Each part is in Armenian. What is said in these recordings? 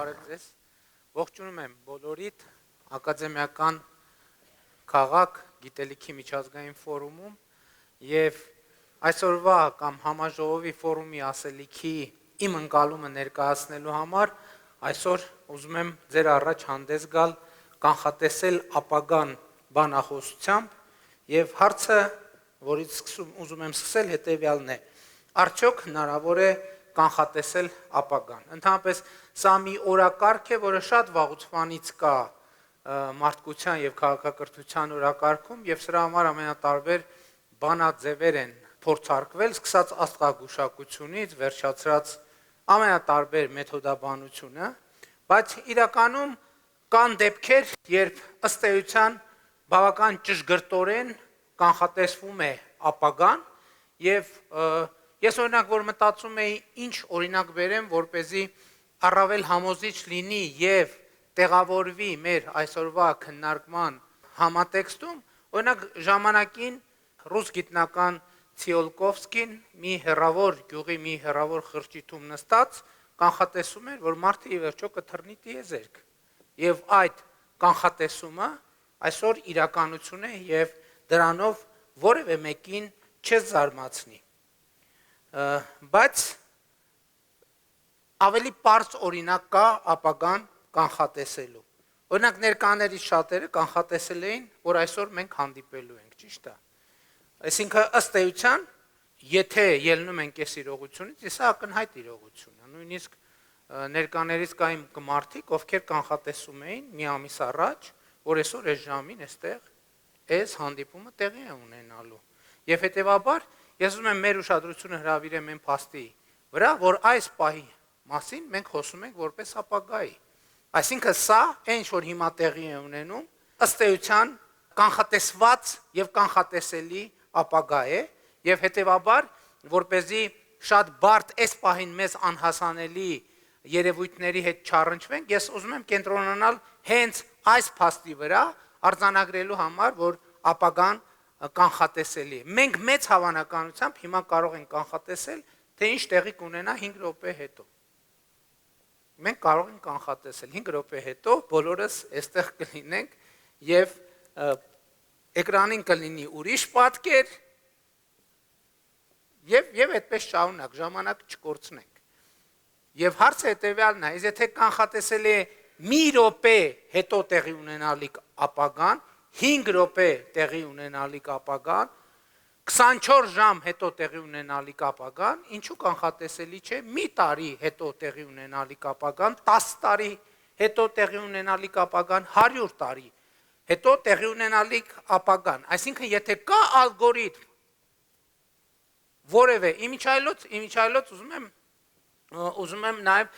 Բարև ձեզ, ողջունում եմ բոլորիդ ակադեմիական քաղաք գիտելիքի միջազգային ֆորումում և այսօրվա կամ համաժողովի ֆորումի ասելիքի իմ ընկալումը ներկայացնելու համար այսօր ուզում եմ ձեր առաջ հանդես գալ կանխատեսել ապագան բանախոսությամբ և հարցը, որից ուզում եմ սկսել, հետևյալն է. արդյոք հնարավոր է կանխատեսել ապագան։ Ընդհանրապես սա մի օրակարգ է, որը շատ վաղուց կա մարդկության և քաղաքակրթության օրակարգում և սրա համար ամենատարբեր բանաձևեր են փորձարկվել, սկսած աստղագուշակությունից, վերջացրած ամենատարբեր մեթոդաբանությունը, բայց իրականում կան դեպքեր, երբ ըստ էության բավական ճշգրտորեն կանխատեսվում է ապագան և ես օրինակ, որ մտածում էի ինչ օրինակ բերեմ, որպեսզի առավել համոզիչ լինի և տեղավորվի մեր այսօրվա քննարկման համատեքստում, օրինակ ժամանակին ռուս գիտնական Ցիոլկովսկին մի հեռավոր գյուղի մի հեռավոր խրճիթում նստած կանխատեսում էր, որ մարդը ի վերջո կթռնի տիեզերք և այդ կանխատեսումը այսօր իրականություն է և դրանով որևէ մեկին չես զարմացնի, բայց ավելի պարզ օրինակ կա ապագան կանխատեսելու, օրինակ ներկաներից շատերը կանխատեսել էին, որ այսօր մենք հանդիպելու ենք, ճիշտ է, այսինքն ըստ էության, եթե ելնում ենք այս իրողությունից, սա ակնհայտ իրողություն է, նույնիսկ ներկաներից կային մարդիկ, ովքեր կանխատեսում էին մի ամիս առաջ, որ այսօր այս ժամին այստեղ այս հանդիպումը տեղի է ունենալու և հետևաբար ես ուզում եմ մեր ուշադրությունը հրավիրեմ այն փաստի վրա, որ այս պահի մասին մենք խոսում ենք որպես ապագայի, այսինքն սա այն ինչ որ հիմա տեղի է ունենում, ըստ էության կանխատեսված և կանխատեսելի ապագա է և հետևաբար որպեսզի շատ բարդ այս պահին մեզ անհասանելի երևույթների հետ չառնչվենք, ես ուզում եմ կենտրոնանալ հենց այս փաստի վրա արձանագրելու համար, որ ապագան կանխատեսելի է։ Մենք մեծ հավանականությամբ հիմա կարող ենք կանխատեսել, թե ինչ տեղի կունենա 5 րոպե հետո։ Մենք կարող ենք կանխատեսել 5 րոպե հետո բոլորս այստեղ կլինենք և էկրանին կլինի ուրիշ պատկեր և այդպես շարունակ, ժամանակ չկորցնենք։ Եվ հարցը հետևյալն է, եթե կանխատեսել է մի րոպե հետո տեղի ունենալիք ապագան, 5 րոպե տեղի ունենալիք ապագան, 24 ժամ հետո տեղի ունենալիք ապագան, ինչու կանխատեսելի չէ մի տարի հետո տեղի ունենալիք ապագան, 10 տարի հետո տեղի ունենալիք ապագան, 100 տարի հետո տեղի ունենալիք ապագան, այսինքն եթե կա ալգորիթմ, որևէ, իմիջիայլոց ուզում եմ նաև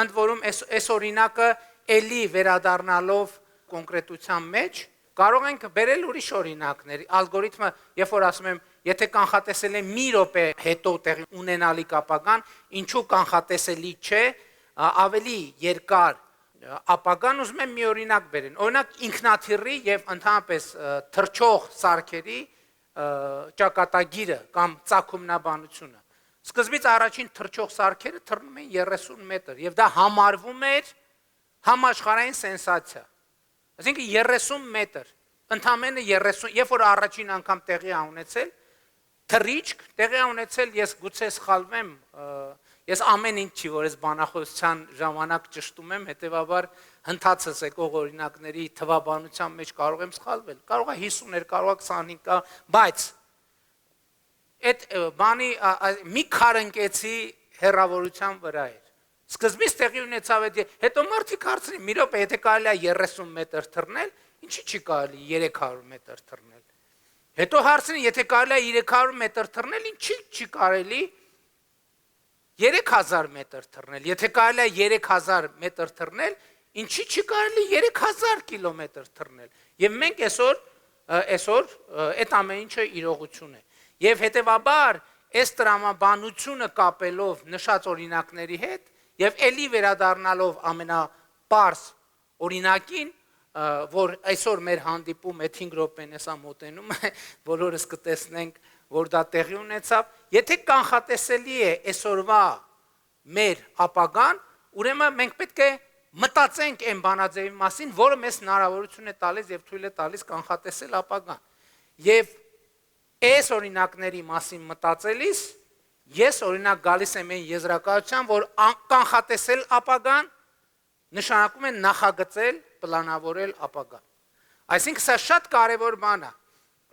ընդ որում այս օրինակը էլի վերադառնալով կոնկրետության մեջ, կարող ենք բերել ուրիշ օրինակներ, ալգորիթմը, երբ որ ասում եմ, եթե կանխատեսել է մի րոպե հետո տեղի ունենալիք ապագան, ինչու կանխատեսելի չէ, ավելի երկար ապագան, ուզում եմ մի օրինակ բերեն, օրինակ ինքնաթիռի և ընդհանրապես թռչող սարքերի ճակատագիրը կամ ծագումնաբանությունը։ Սկզբից առաջին թռչող սարքերը թռնում էին 30 մետր և դա համարվում էր համաշխարհային սենսացիա, այսինքն 30 մետր, ընդամենը 30, երբ որ առաջին անգամ տեղի է ունեցել, թռիչք տեղի է ունեցել, ես գուցե սխալվեմ, ես ամեն ինչ չի, որ ես բանախոսության ժամանակ ճշտում եմ, հետևաբար հնդածս եկող օրինակների թվաբանության մեջ կարող եմ սխալվել, կարող է 50 էր, կարող է 25 կա, բայց այդ բանի մի քարընկեցի հեռավորության վրա էր, սկզբից տեղի ունեցավ այդ, հետո մարդիկ հարցրին, մի րոպե, եթե կարելի է 30 մետր թռնել, ինչի չի կարելի 300 մետր թռնել, հետո հարցրին, եթե կարելի է 300 մետր թռնել, ինչի չի կարելի 3000 մետր թռնել, եթե կարելի է 3000 մետր թռնել, ինչի չի կարելի 3000 կիլոմետր թռնել, և մենք այսօր այդ ամեն ինչը իրողություն է, և հետևաբար այս տրամաբանությունը կապելով նշած օրինակների հետ և էլի վերադառնալով ամենապարզ օրինակին, որ այսօր մեր հանդիպում այդ 5 րոպեն էսա մոտենում է, բոլորս կտեսնենք, որ դա տեղի ունեցավ, եթե կանխատեսելի է այսօրվա մեր ապագան, ուրեմն մենք պետք է մտածենք այն բանաձևի մասին, որը մեզ հնարավորություն է տալիս եւ թույլ է տալիս կանխատեսել ապագան։ Եվ այս օրինակների մասին մտածելիս ես օրինակ գալիս եմ այն եզրակացության, որ կանխատեսել ապագան նշանակում է նախագծել, պլանավորել ապագան։ Այսինքն սա շատ կարևոր բան է։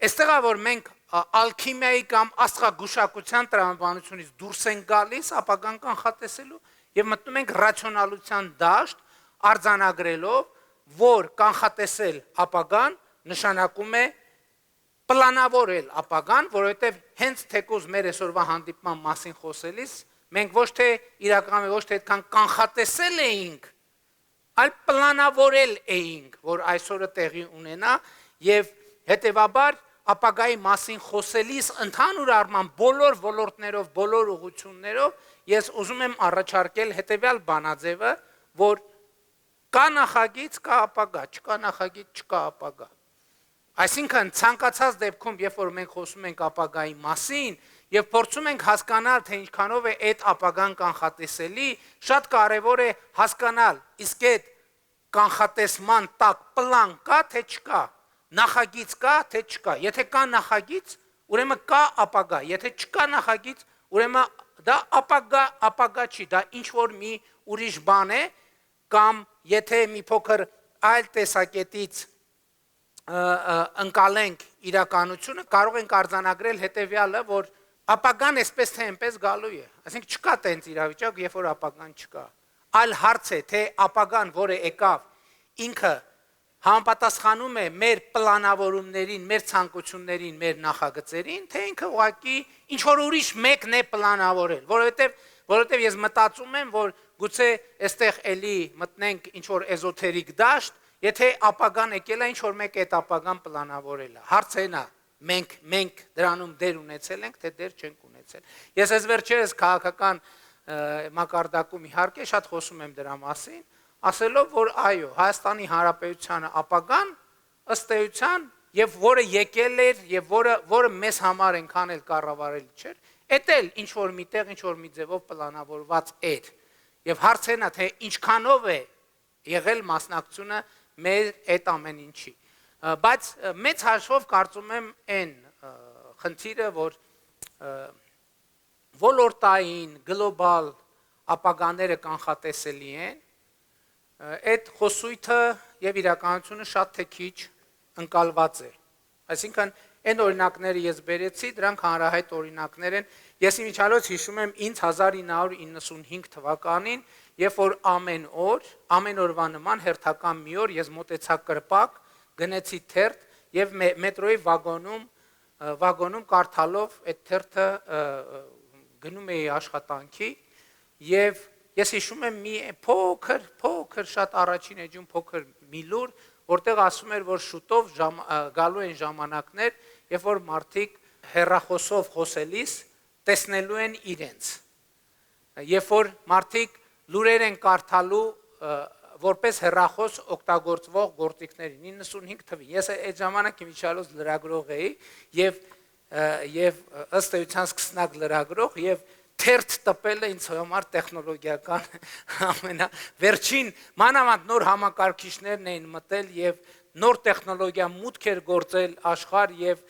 Այստեղ է որ մենք ալքիմիայի կամ աստղագուշակության տրամաբանությունից դուրս ենք գալիս ապագան կանխատեսելու եւ մտնում ենք ռացիոնալության դաշտ, արձանագրելով, որ կանխատեսել ապագան նշանակում է պլանավորել ապագան, որովհետեւ հենց թեկուզ մեր այսօրվա հանդիպման մասին խոսելիս մենք ոչ թե իրականում ոչ թե այդքան կանխատեսել էինք, այլ պլանավորել էինք, որ այսօրը տեղի ունենա եւ հետեւաբար ապագայի մասին խոսելիս ընդհանուր առմամբ բոլոր ոլորտներով, բոլոր ուղղություններով ես ուզում եմ առաջարկել հետեւյալ բանաձևը, որ կա նախագիծ, կա ապագա, չկա նախագիծ, չկա ապագա։ Այսինքն ցանկացած դեպքում, երբ որ մենք խոսում ենք ապագայի մասին եւ փորձում ենք հասկանալ, թե ինչքանով է այդ ապագան կանխատեսելի, շատ կարեւոր է հասկանալ, իսկ այդ կանխատեսման տակ պլան կա, թե չկա, նախագիծ կա, թե չկա։ Եթե կա նախագիծ, ուրեմն կա ապագա, եթե չկա նախագիծ, ուրեմն դա ապագա չի, դա ինչ որ մի ուրիշ բան է, կամ եթե մի փոքր այլ տեսակետից ընկալենք իրականությունը, կարող ենք արձանագրել հետեւյալը, որ ապագան այսպես թե այնպես գալու է։ Այսինքն չկա տենց իրավիճակ, երբ որ ապագան չկա։ Այլ հարց է, թե ապագան, որը եկավ, ինքը համապատասխանում է մեր պլանավորումներին, մեր ցանկություններին, մեր նախագծերին, թե ինքը ուղղակի ինչ որ ուրիշ մեկն է պլանավորել, որովհետև ես մտածում եմ, որ գուցե այստեղ էլի մտնենք ինչ որ էզոթերիկ դաշտ, եթե ապագան եկել է ինչ որ մեկ այդ ապագան պլանավորել է։ Հարցը այն է, մենք դրանում դեր ունեցել ենք, թե դեր չենք ունեցել։ Ես այս վերջերս քաղաքական մակարդակում իհարկե շատ խոսում եմ դրա մասին, ասելով, որ այո, Հայաստանի Հանրապետությանը ապագան ըստ էության եւ որը եկել էր եւ որը մեզ համար այնքան էլ կառավարելի չէր, էդ էլ ինչ որ միտեղ, ինչ որ մի ձևով պլանավորված էր։ Եվ հարցն է, թե ինչքանով է եղել մասնակցությունը մեր այդ ամեն ինչի։ Բայց մեծ հաշվով կարծում եմ այն խնդիրը, որ ոլորտային, գլոբալ ապագաները կանխատեսելի են, այդ խոսույթը եւ իրականությունը շատ թե քիչ ընկալված է։ Այսինքն այն օրինակները ես բերեցի, դրանք հանրահայտ օրինակներ են։ Ես իմիջիալոց հիշում եմ ինձ 1995 թվականին, երբ որ ամեն օրվա նման հերթական մի օր ես մոտեցա կրպակ, գնեցի թերթ եւ մետրոյի վագոնում կարդալով այդ թերթը գնում էի աշխատանքի եւ ես հիշում եմ մի փոքր շատ առաջին էջում փոքր մի լուր, որտեղ ասում էր, որ շուտով գալու են ժամանակներ, երբ որ մարդիկ հեռախոսով խոսելիս տեսնելու են իրենց։ Երբ որ մարդիկ լուրեր են կարդալու որպես հեռախոս օգտագործվող գործիքներին 95 թվին։ Ես այդ ժամանակ իմիջիալոց լրագրող էի եւ ըստ էության սկսնակ լրագրող եւ թերթ տպելը ինձ համար տեխնոլոգիական ամենավերջին մանավանդ նոր համակարգիչներն էին մտել եւ նոր տեխնոլոգիա մուտք էր գործել աշխարհ եւ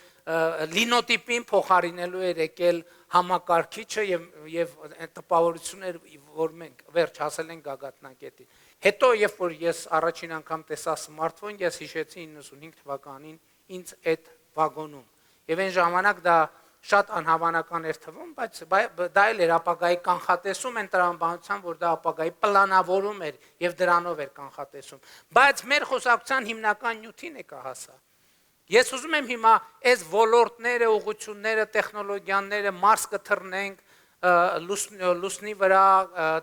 լինոտիպին փոխարինելու էր եկել համակարգիչը եւ տպավորություն էր, որ մենք վերջ հասել ենք գագաթնակետին։ Հետո երբ որ ես առաջին անգամ տեսա սմարթֆոն, ես հիշեցի 95 թվականին ինձ այդ վագոնում։ Եվ այն ժամանակ դա շատ անհավանական էր թվում, բայց դա էլ էր ապագայի կանխատեսում են տրամաբանության, որ դա ապագայի պլանավորում էր եւ դրանով էր կանխատեսում։ Բայց մեր խոսակցության հիմնական նյութին է կհասա։ Ես ուզում եմ հիմա այս ոլորտները, ուղղությունները, տեխնոլոգիաները մարս կթռնենք, լուսնի վրա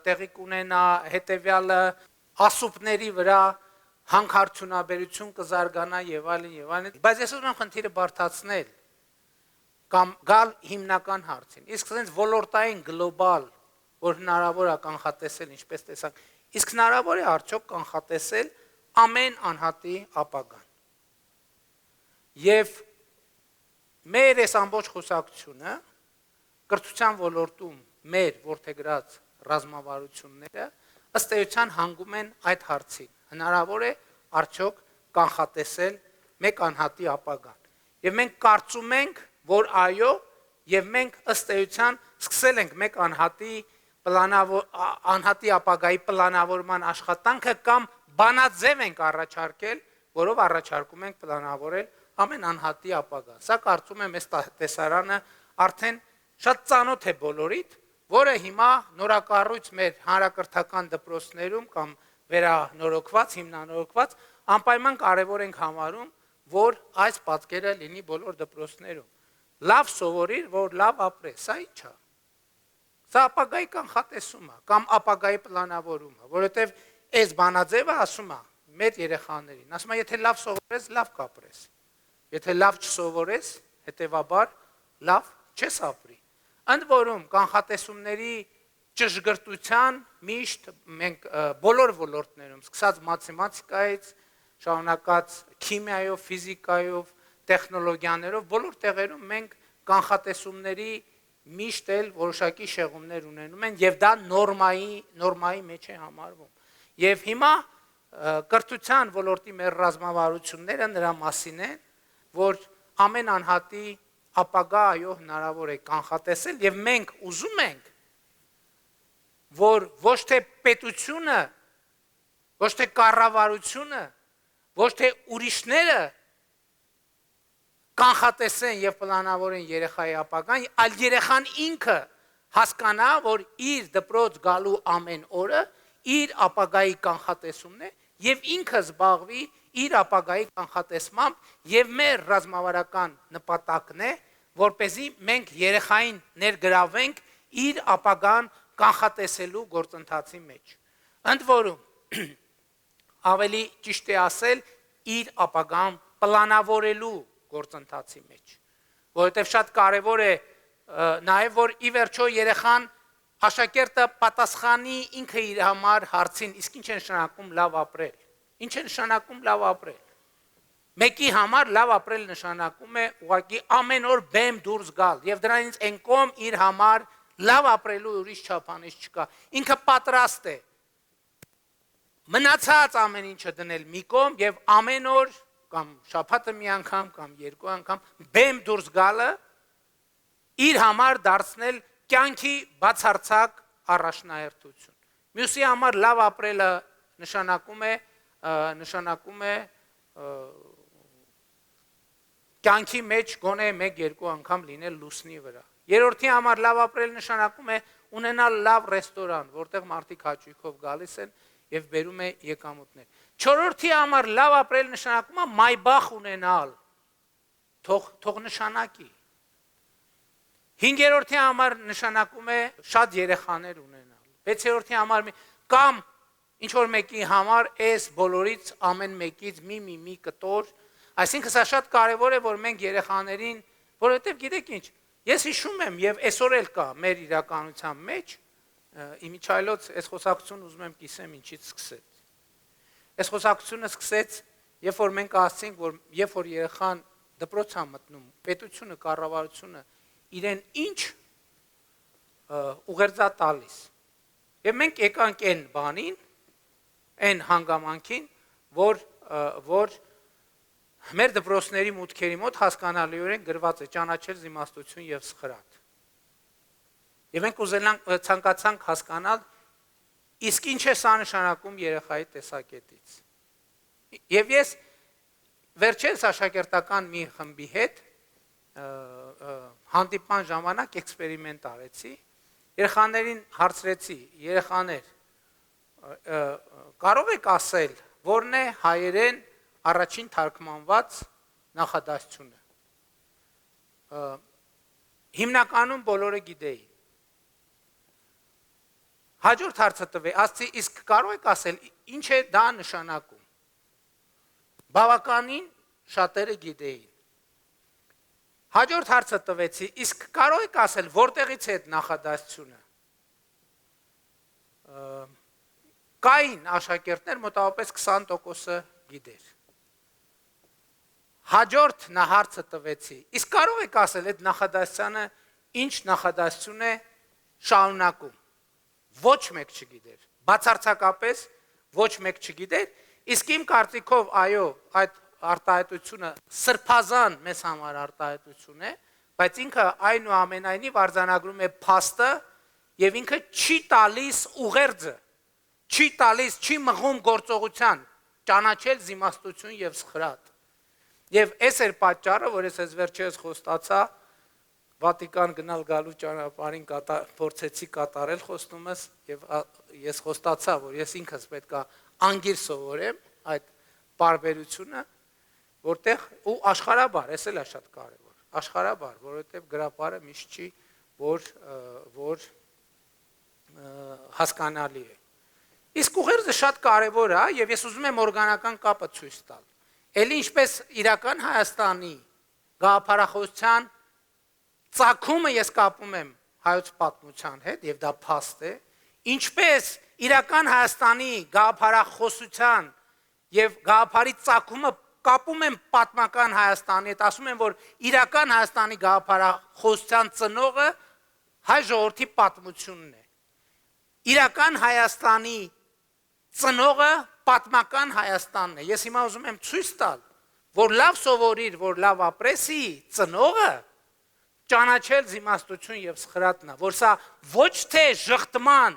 տեղի կունենա, հետեւյալը ասուպների վրա հանքարդյունաբերություն կզարգանա եւ այլն։ Բայց ես ուզում եմ խնդիրը բարդացնել կամ գալ հիմնական հարցին։ Իսկ ասենց ոլորտային գլոբալ, որ հնարավոր է կանխատեսել, ինչպես տեսանք, իսկ հնարավոր է արդյոք կանխատեսել ամեն անհատի ապագան։ Եվ մեր այս ամբողջ խոսակցությունը կրթության ոլորտում մեր որդեգրած ռազմավարությունները ըստ էության հանգում են այդ հարցին։ Հնարավոր է արդյոք կանխատեսել մեկ անհատի ապագան։ Եվ մենք կարծում ենք, որ այո, եւ մենք ըստ էության սկսել ենք մեկ անհատի ապագայի պլանավորման աշխատանքը կամ բանաձև ենք առաջարկել, որով առաջարկում ենք պլանավորել ամեն անհատի ապագա։ Սա կարծում եմ այս տեսարանը արդեն շատ ծանոթ է բոլորիդ, որը հիմա նորակառույց մեր հանրակրթական դպրոցներում կամ վերանորոգված, հիմնանորոգված անպայման կարևոր ենք համարում, որ այս պատկերը լինի բոլոր դպրոցներում։ Լավ սովորիր, որ լավ ապրես, սա ի՞նչ է։ Սա ապագայի կանխատեսումը կամ ապագայի պլանավորումը, որովհետև այս բանաձևը ասում է մեր երեխաներին, ասում է, եթե լավ սովորես, լավ կապրես։ Եթե լավ չսովորես, հետևաբար լավ չես ապրի։ Ընդ որում կանխատեսումների ճշգրտության միշտ մենք բոլոր ոլորտներում, սկսած մաթեմատիկայից, շարունակած քիմիայով, ֆիզիկայով, տեխնոլոգիաներով, բոլոր տեղերում մենք կանխատեսումների միշտ էլ որոշակի շեղումներ ունենում են եւ դա նորմայի մեջ է համարվում։ Եվ հիմա կրթության ոլորտի մեր ռազմավարությունները նրա մասին են, որ ամեն անհատի ապագա այո հնարավոր է կանխատեսել եւ մենք ուզում ենք, որ ոչ թե պետությունը, ոչ թե կառավարությունը, ոչ թե ուրիշները կանխատեսեն եւ պլանավորեն երեխայի ապագան, այլ երեխան ինքը հասկանա, որ իր դպրոց գալու ամեն օրը իր ապագայի կանխատեսումն է եւ ինքը զբաղվի իր ապագայի կանխատեսմամբ եւ մեր ռազմավարական նպատակն է, որպեսզի մենք երեխային ներգրավենք իր ապագան կանխատեսելու գործընթացի մեջ։ Ընդ որում ավելի ճիշտ է ասել իր ապագան պլանավորելու գործընթացի մեջ, որովհետև շատ կարևոր է նաև որ ի վերջո երեխան աշակերտը պատասխանի ինքը իր համար հարցին, իսկ ինչ է նշանակում լավ ապրել։ Ինչ է նշանակում լավ ապրել։ Մեկի համար լավ ապրել նշանակում է ուղղակի ամեն օր բեմ դուրս գալ եւ դրանից այն կողմ իր համար լավ ապրելու ուրիշ չափանիշ չկա։ Ինքը պատրաստ է մնացած ամեն ինչը դնել մի կողմ եւ ամեն օր կամ շաբաթը մի անգամ կամ երկու անգամ բեմ դուրս գալը իր համար դարձնել կյանքի բացարձակ առաջնահերթություն։ Մյուսի համար լավ ապրելը նշանակում է կյանքի մեջ գոնե 1-2 անգամ լինել լուսնի վրա։ Երրորդի համար լավ ապրել նշանակում է ունենալ լավ ռեստորան, որտեղ մարդիկ հաճույքով գալիս են եւ բերում է եկամուտներ։ Չորրորդի համար լավ ապրել նշանակում է մայբախ ունենալ, թող նշանակի։ Հինգերորդի համար նշանակում է շատ երեխաներ ունենալ։ Վեցերորդի համար կամ ինչ որ մեկի համար այս բոլորից ամեն մեկից մի կտոր, այսինքն սա շատ կարևոր է, որ մենք երեխաներին, որովհետև գիտեք ինչ, ես հիշում եմ եւ այսօր էլ կա մեր իրականության մեջ, իմիջայլոց այս խոսակցությունը ուզում եմ կիսեմ ինչից սկսեց։ Այս խոսակցությունը սկսեց, երբ որ մենք ասացինք, որ երբ որ երեխան դպրոց է մտնում, պետությունը, կառավարությունը իրեն ինչ ուղերձա տալիս։ Եվ մենք եկանք այն բանին, այն հանգամանքին, որ մեր դպրոցների մուտքերի մոտ հասկանալիորեն գրված է ճանաչել զիմաստություն եւ սխրատ։ Եվ մենք ցանկացանք հասկանալ, իսկ ինչ է սա նշանակում երեխայի տեսակետից։ Եվ ես վերջերս աշակերտական մի խմբի հետ հանդիպման ժամանակ էքսպերիմենտ արեցի, երեխաներին հարցրեցի, երեխաներ, կարող եք ասել, որն է հայերեն առաջին թարգմանված նախադասությունը։ Հիմնականում բոլորը գիտեին։ Հաջորդ հարցը տվի, ասացի, իսկ կարող եք ասել, ինչ է դա նշանակում։ Բավականին շատերը գիտեին։ Հաջորդ հարցը տվեցի, իսկ կարող եք ասել, որտեղից է այդ նախադասությունը։ Կային աշակերտներ, մոտավորապես 20%-ը գիտեր։ Հաջորդ հարցը տվեցի, իսկ կարող եք ասել, այդ նախադասությունը ինչ նախադասություն է շարունակում։ Ոչ մեկ չգիտեր։ Բացարձակապես ոչ մեկ չգիտեր, իսկ իմ կարծիքով այո, այդ արտահայտությունը սրբազան մեզ համար արտահայտություն է, բայց ինքը այնուամենայնիվ արձանագրում է փաստը եւ ինքը չի տալիս ուղերձը, չի տալիս, չի մղում գործողության, ճանաչել զիմաստություն եւ սխրատ։ Եւ այս էր պատճառը, որ ես վերջերս խոստացա Վատիկան գնալ գալու ճանապարհին փորձեցի կատարել խոստումս եւ ես խոստացա, որ ես ինքս պետքա անգիր սովորեմ այդ բարբերությունը, որտեղ ու աշխարհաբար, էս էլ է շատ կարեւոր, աշխարհաբար, որովհետեւ գրապարը միշտ չի, որ հասկանալի է։ Իսկ ուղերձը շատ կարեւոր է եւ ես ուզում եմ օրգանական կապը ցույց տալ։ Էլի ինչպես իրական Հայաստանի գաղափարախոսության ծագումը ես կապում եմ հայոց պատմության հետ եւ դա փաստ է, ինչպես իրական Հայաստանի գաղափարախոսության եւ գաղափարի ծագումը կապում եմ պատմական Հայաստանի հետ, ասում եմ, որ իրական Հայաստանի գաղափարախոսության ծնողը հայ ժողովրդի պատմությունն է։ Իրական Հայաստանի ծնողը պատմական Հայաստանն է։ Ես հիմա ուզում եմ ցույց տալ, որ լավ սովորիր, որ լավ ապրեսի ծնողը ճանաչել զիմաստություն եւ սխրատն է, որ սա ոչ թե ժխտման,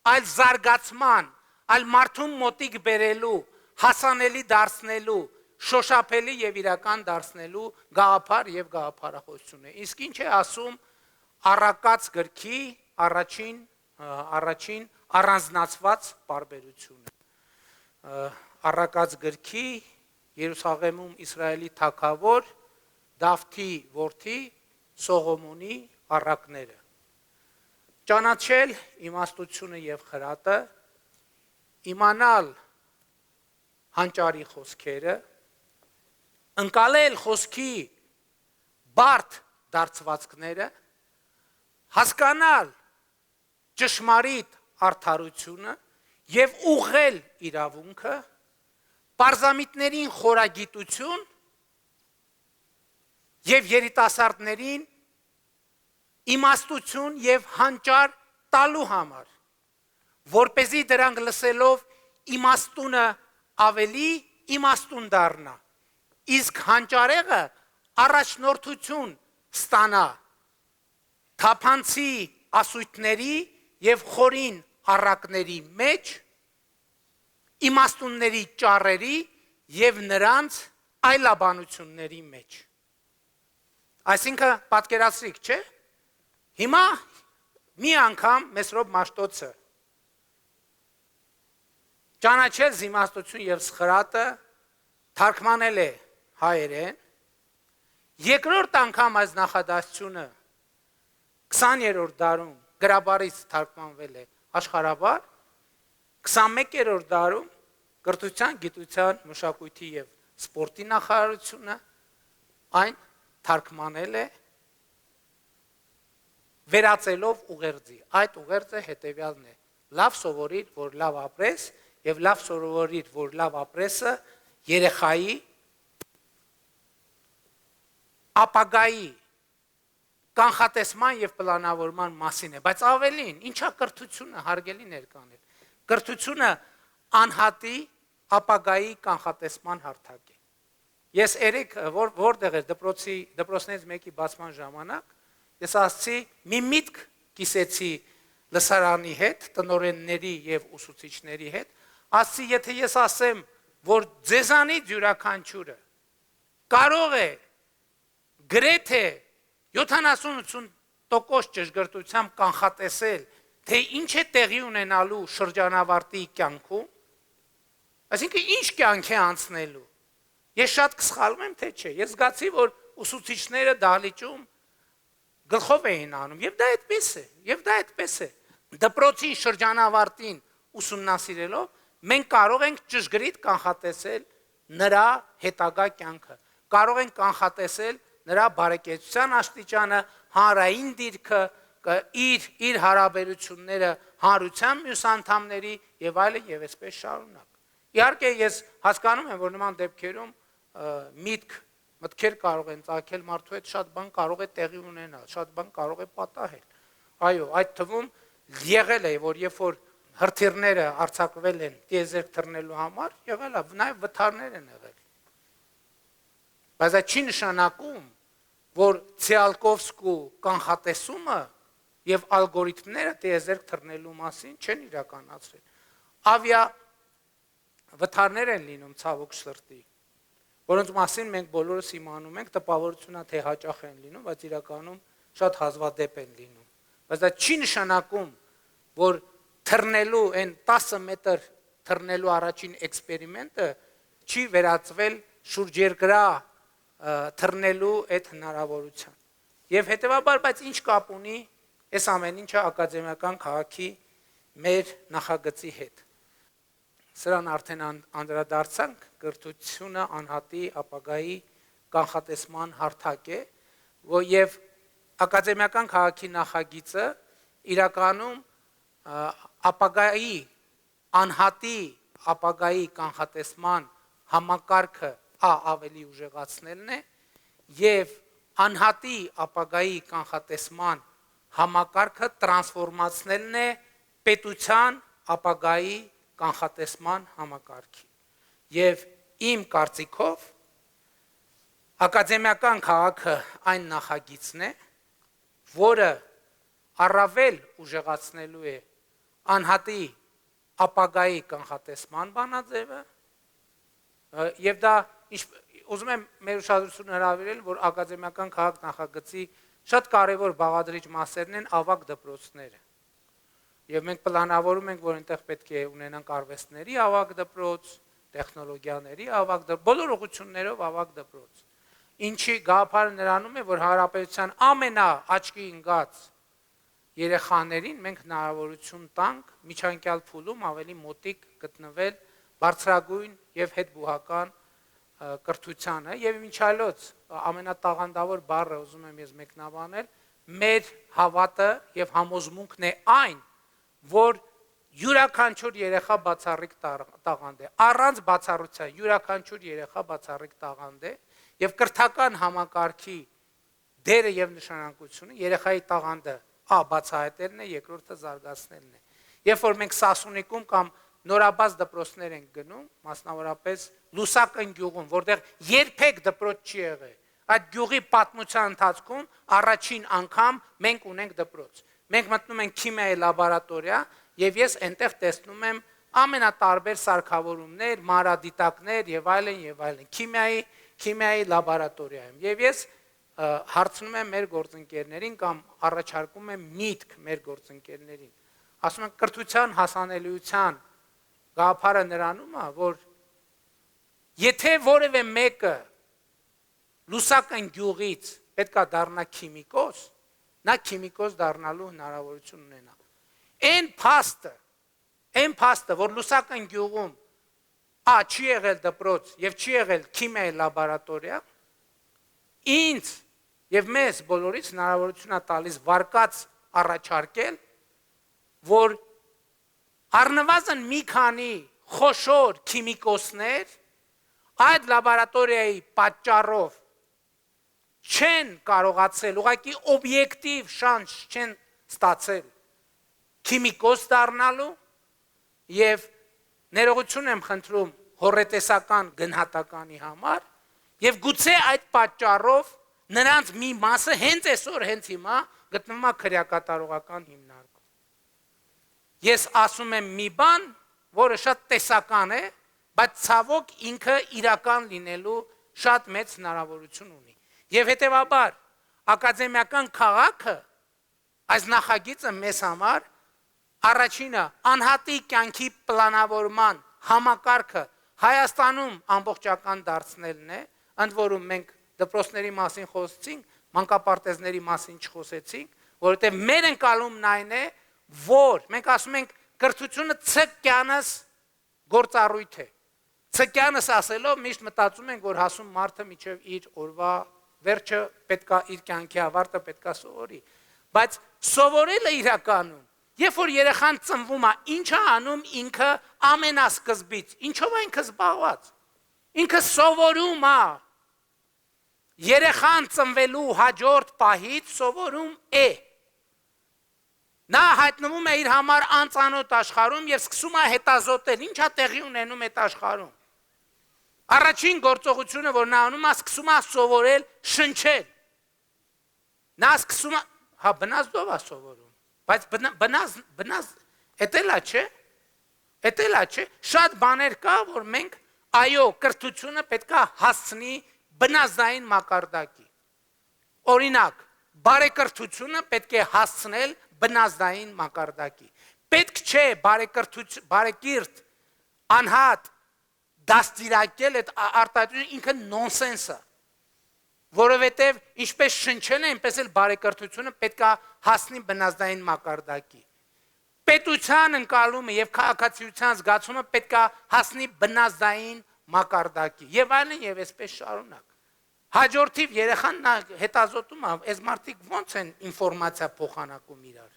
այլ զարգացման, այլ մարդուն մոտիկ բերելու, հասանելի դարձնելու, շոշափելի եւ իրական դարձնելու գաղափար եւ գաղափարախոսություն է։ Իսկ ինչ է ասում Առակաց գրքի առաջին առանձնացված բարբերությունը։ Առակաց գրքի Երուսաղեմում Իսրայելի թագավոր Դավթի որդի Սողոմոնի առակները։ Ճանաչել իմաստությունը եւ խրատը, իմանալ հանճարի խոսքերը, ընկալել խոսքի բարդ դարձվածքները, հասկանալ ճշմարիտ արդարությունը եւ ուղղել իրավունքը, պարզամիտներին խորագիտություն եւ երիտասարդներին իմաստություն եւ հանճար տալու համար, որպեսզի դրանք լսելով իմաստունը ավելի իմաստուն դառնա, իսկ հանճարեղը առաջնորդություն ստանա թափանցի ասույթների եւ խորին առակների մեջ, իմաստունների ճառերի եւ նրանց այլաբանությունների մեջ։ Այսինքն պատկերացրիք, չէ՞։ Հիմա մի անգամ Մեսրոպ Մաշտոցը ճանաչել զիմաստություն եւ սխրատը, թարգմանել է հայերեն, երկրորդ անգամ այս նախադասությունը 20-րդ դարում գրաբարից թարգմանվել է աշխարհաբար, 21-րդ դարում կրթության, գիտության, մշակույթի եւ սպորտի նախարարությունը այն թարգմանել է վերածելով ուղերձի։ Այդ ուղերձը հետևյալն է. լավ սովորիր, որ լավ ապրես, եւ լավ սովորիր, որ լավ ապրեսը երեխայի ապագայի կանխատեսման եւ պլանավորման մասին է, բայց ավելին, ինչա կրթությունը հարգելի ներկաներ։ Կրթությունը անհատի ապագայի կանխատեսման հարթակ է։ Ես երեք որտեղ էր դպրոցներից մեկի բացման ժամանակ, ես ասացի մի միտք կիսեցի լսարանի հետ, տնօրենների եւ ուսուցիչների հետ, ասացի, եթե ես ասեմ, որ ձեզանից յուրաքանչյուրը կարող է գրեթե 70-80% ճշգրտությամբ կանխատեսել, թե ինչ է տեղի ունենալու շրջանավարտի կյանքում, այսինքն ինչ կյանք է անցնելու։ Ես շատ կսխալվում եմ, թե չէ։ Ես զգացի, որ ուսուցիչները դահլիճում գլխով էին անում, եւ դա այդպես է, եւ դա այդպես է։ Դպրոցի շրջանավարտին ուսումնասիրելով, մենք կարող ենք ճշգրիտ կանխատեսել նրա հետագա կյանքը։ Կարող ենք կանխատեսել նրա բարեկեցության աստիճանը, հանրային դիրքը, իր հարաբերությունները հանրության մյուս անդամների եւ այլն եւ այսպես շարունակ։ Իհարկե ես հասկանում եմ, որ նման դեպքերում մտքեր կարող են ծագել մարդու հետ, շատ բան կարող է տեղի ունենալ, շատ բան կարող է պատահել։ Այո, այդ թվում եղել է, որ երբ որ հրթիռները արձակվել են տիեզերք թռնելու համար, եղել է նաև վթարներ են եղել։ Բայց դա չի նշանակում, որ Ցիալկովսկու կանխատեսումը եւ ալգորիթմները տիեզերք թռնելու մասին չեն իրականացրել։ Ավիա վթարներ են լինում ցավոք սրտի, որոնց մասին մենք բոլորս իմանում ենք, տպավորությունա թե հաճախ են լինում, բայց իրականում շատ հազվադեպ են լինում։ Բայց դա չի նշանակում, որ թռնելու այն 10 մետր թռնելու առաջին էքսպերիմենտը չի վերածվել շուրջերկրյա թռնելու այդ հնարավորության։ Եվ հետևաբար, բայց ինչ կապ ունի այս ամեն ինչը ակադեմիական քաղաքի մեր նախագծի հետ։ Սրան արդեն անդրադարձանք, կրթությունը անհատի ապագայի կանխատեսման հարթակ է, եւ ակադեմիական քաղաքի նախագիծը իրականում ապագայի անհատի ապագայի կանխատեսման համակարգը ավելի ուժեղացնելն է եւ անհատի ապագայի կանխատեսման համակարգը տրանսֆորմացնելն է պետության ապագայի կանխատեսման համակարգի։ Եվ իմ կարծիքով ակադեմիական քաղաքը այն նախագիծն է, որը առավել ուժեղացնելու է անհատի ապագայի կանխատեսման բանաձևը, եւ դա ուզում եմ մեր ուշադրությունը հրավիրել, որ ակադեմիական քաղաք նախագծի շատ կարևոր բաղադրիչ մասերն են ավագ դպրոցները։ Եվ մենք պլանավորում ենք, որ այնտեղ պետք է ունենանք արվեստների ավագ դպրոց, տեխնոլոգիաների ավագ դպրոց, բոլոր ուղղություններով ավագ դպրոց։ Ինչի գաղափարը նրանում է, որ հանրապետության ամենաաչքի ընկած երեխաներին մենք հնարավորություն տանք միջանկյալ փուլում ավելի մոտիկ գտնվել բարձրագույն եւ հետբուհական կրթությանը եւ ինչալոց ամենատաղանդավոր բառը ուզում եմ ես մեկնաբանել մեր հավատը եւ համոզմունքն է այն, որ յուրաքանչյուր երեխա բացառիկ տաղանդ է, առանց բացառության յուրաքանչյուր երեխա բացառիկ տաղանդ է եւ կրթական համակարգի դերը եւ նշանակությունը երեխայի տաղանդը բացահայտելն է, երկրորդը զարգացնելն է։ Երբ որ մենք Սասունիքում կամ նորաբաց դպրոցներ ենք գնում, մասնավորապես Լուսակն գյուղում, որտեղ երբեք դպրոց չի եղել, այդ գյուղի պատմության ընթացքում առաջին անգամ մենք ունենք դպրոց։ Մենք մտնում ենք քիմիայի լաբորատորիա եւ ես այնտեղ տեսնում եմ ամենատարբեր սարքավորումներ, մանրադիտակներ եւ այլն, քիմիայի լաբորատորիայում։ Եվ ես հարցնում եմ մեր գործընկերներին կամ առաջարկում եմ միտք մեր գործընկերներին։ Ասում եմ կրթության հասանելիության գաղափարը նրանում է, որ եթե որևէ մեկը Լուսակն գյուղից պետքա դառնա քիմիկոս, նա քիմիկոս դառնալու հնարավորություն ունենա։ Այն փաստը, որ Լուսակն գյուղում չի եղել դպրոց եւ չի եղել քիմիայի լաբորատորիա, ինձ եւ մեզ բոլորից հնարավորություն է տալիս վարկած առաջարկել, որ առնվազն մի քանի խոշոր քիմիկոսներ այդ լաբորատորիայի պատճառով չեն կարողացել, ուղղակի օբյեկտիվ շանս չեն ստացել քիմիկոս դառնալու եւ ներողություն եմ խնդրում հոռետեսական գնահատականի համար եւ գուցե այդ պատճառով նրանց մի մասը հենց այսօր հենց հիմա գտնվում է քրեակատարողական հիմնարկում։ Ես ասում եմ մի բան, որը շատ տեսական է, բայց ցավոք ինքը իրական լինելու շատ մեծ հնարավորություն ունի։ Եվ հետևաբար ակադեմիական քաղաքը այս նախագիծը մեզ համար առաջինը անհատի կյանքի պլանավորման համակարգը Հայաստանում ամբողջական դարձնելն է, ընդ որում մենք դպրոցների մասին խոսեցինք, մանկապարտեզների մասին չխոսեցինք, որովհետև մեր ընկալումն այն է, որ մենք ասում ենք կրթությունը ցկյանս գործառույթ է։ Ցկյանս ասելով միշտ մտածում ենք, որ հասուն մարդը միջև իր օրվա վերջը պետքա իր կյանքի ավարտը պետքա սովորի։ Բայց սովորելը իրականում, երբ որ երեխան ծնվում է, ինչ է անում ինքը ամենասկզբից, ինչով է ինքը զբաղված։ Ինքը սովորում է։ Երեխան ծնվելու հաջորդ պահից սովորում է։ Նա հայտնվում է իր համար անծանոթ աշխարհում եւ սկսում է հետազոտել, ինչա տեղի ունենում այդ աշխարհում։ Առաջին գործողությունը, որ նա անում է, սկսում է սովորել շնչել։ Նա սկսում է, բնազդով է սովորում, բայց բնազ, էտելա չէ, շատ բաներ կա, որ մենք այո, կրթությունը պետք է հասցնի բնազդային մակարդակի։ Օրինակ, բարեկրթությունը պետք է հասցնել բնազդային մակարդակի։ Պետք չէ բարեկիրթ անհատ դաստիարակել այդ արտադրությունը ինքը նոնսենս է, որովհետև ինչպես շնչել է, այնպես էլ բարեկրթությունը պետք է հասնի բնազդային մակարդակի։ Պետության ընկալումը եւ քաղաքացիության զգացումը պետք է հասնի բնազդային մակարդակի եւ այլն եւ այսպես շարունակ։ Հաջորդիվ երեխան նա հետազոտում է, այս մարդիկ ոնց են ինֆորմացիա փոխանակում իրար։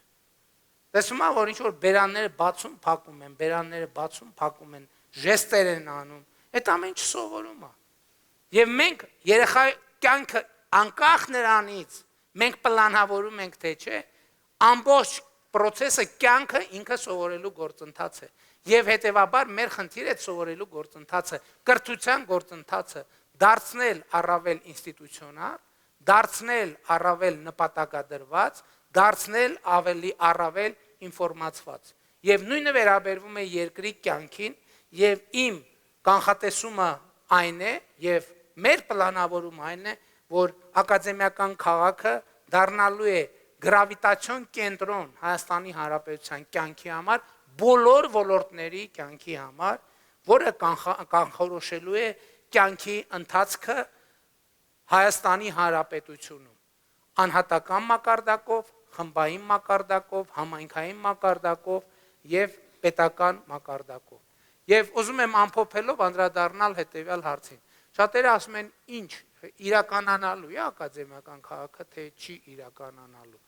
Տեսնում ա, որ ինչ որ բերանները բացում, փակում են, ժեստեր են անում, այդ ամեն ինչ սովորում է։ Եվ մենք երեխա կյանքը անկախ նրանից մենք պլանավորում ենք թե չէ, ամբողջ process-ը կյանքը ինքը սովորելու գործընթաց է։ Եվ հետևաբար մեր խնդիրը այդ սովորելու գործընթացը, կրթության գործընթացը դարձնել առավել ինստիտուցիոնալ, դարձնել առավել նպատակադրված, դարձնել ավելի առավել ինֆորմացված։ Եվ նույնը վերաբերվում է երկրի կյանքին, եւ իմ կանխատեսումը այն է, եւ մեր պլանավորումը այն է, որ ակադեմիական քաղաքը դառնալու է գրավիտացիոն կենտրոն Հայաստանի Հանրապետության կյանքի համար, բոլոր ոլորտների կյանքի համար, որը կանխորոշելու է կյանքի ընթացքը Հայաստանի Հանրապետությունում, անհատական մակարդակով, խմբային մակարդակով, համայնքային մակարդակով եւ պետական մակարդակով։ Եվ ուզում եմ ամփոփելով անդրադառնալ հետեւյալ հարցին։ Շատերը ասում են, ինչ իրականանալու է ակադեմիական քաղաքը, թե չի իրականանալու։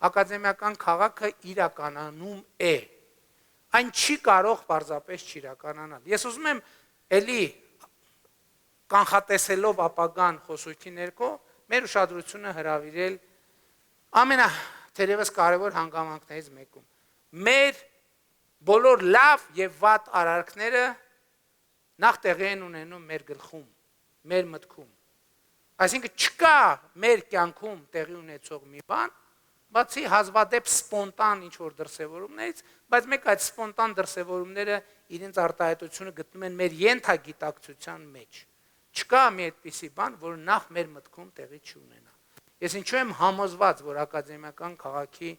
Ակադեմիական քաղաքը իրականանում է։ Այն չի կարող պարզապես չիրականանալ։ Ես ուզում եմ էլի կանխատեսելով ապագան խոսույթի ներքո մեր ուշադրությունը հրավիրել ամենաթերևս կարևոր հանգամանքներից մեկում։ Մեր բոլոր լավ եւ վատ արարքները նախ տեղի են ունենում մեր գլխում, մեր մտքում։ Այսինքն չկա մեր կյանքում տեղի ունեցող մի բան, բացի հազվադեպ սպոնտան ինչ որ դրսևորումներից, բայց մեկ այդ սպոնտան դրսևորումները իրենց արտահայտությունը գտնում են մեր ենթագիտակցության մեջ։ Չկա մի այդպիսի բան, որ նախ մեր մտքում տեղի չունենա։ Ես ինչու եմ համոզված, որ ակադեմիական քաղաքի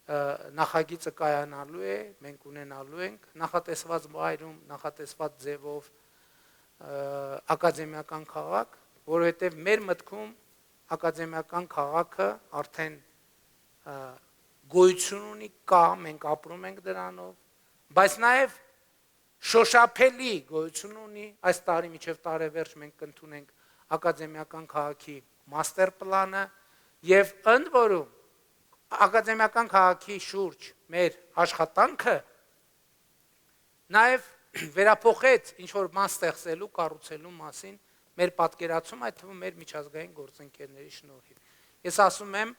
նախագիծը կայանալու է, մենք ունենալու ենք նախատեսված վայրում, նախատեսված ձևով ակադեմիական քաղաք, որովհետև մեր մտքում ակադեմիական քաղաքը արդեն գոյություն ունի, կա, մենք ապրում ենք դրանով, բայց նաև շոշափելի գոյություն ունի, այս տարի մինչև տարեվերջ մենք կընդունենք ակադեմիական քաղաքի մաստեր պլանը եւ ընդ որում ակադեմիական քաղաքի շուրջ մեր աշխատանքը նաև վերափոխեց ինչ որ բան ստեղծելու, կառուցելու մասին մեր պատկերացում, այդ թվում մեր միջազգային գործընկերների շնորհիվ։ Ես ասում եմ,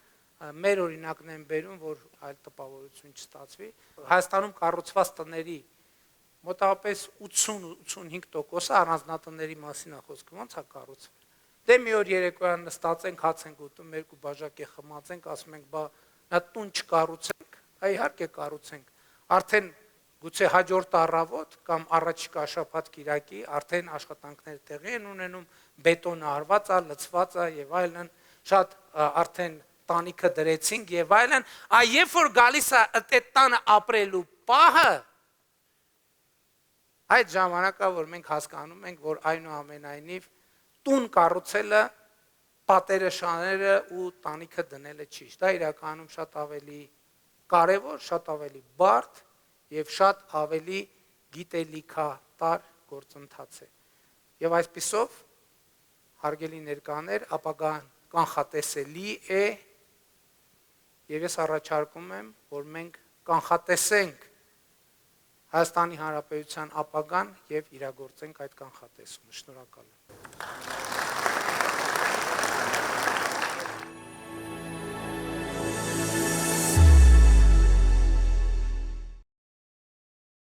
մեր օրինակն եմ բերում, որ այլ տպավորություն չստացվի։ Հայաստանում կառուցված տների մոտավորապես 80-85%-ը առանձնատների մասին է խոսքը, ոնց է կառուցվել։ Դե մի օր երեկոյան նստած ենք, հաց ենք ուտում, երկու բաժակե խմած ենք, ասում ենք, բա նա տուն չկառուցենք, իհարկե կառուցենք։ Արդեն գուցե հաջորդ առավոտ կամ առաջիկա շաբաթ կիրակի արդեն աշխատանքներ տեղի են ունենում, բետոնը արված է, լցված է եւ այլն, շատ արդեն տանիքը դրեցինք եւ այլն, երբ որ գալիս է այդ տանը ապրելու պահը, այդ ժամանակա, որ մենք հասկանում ենք, որ այնուամենայնիվ տուն կառուցելը, պատերը շաները ու տանիքը դնելը չի։ Դա իրականում շատ ավելի կարևոր, շատ ավելի բարդ եւ շատ ավելի գիտելիքատար գործընթաց է։ Եվ այսպիսով, հարգելի ներկաներ, ապագան կանխատեսելի է եւ ես առաջարկում եմ, որ մենք կանխատեսենք Հայաստանի Հանրապետության ապագան եւ իրագործենք այդ կանխատեսումը։ Շնորհակալ եմ։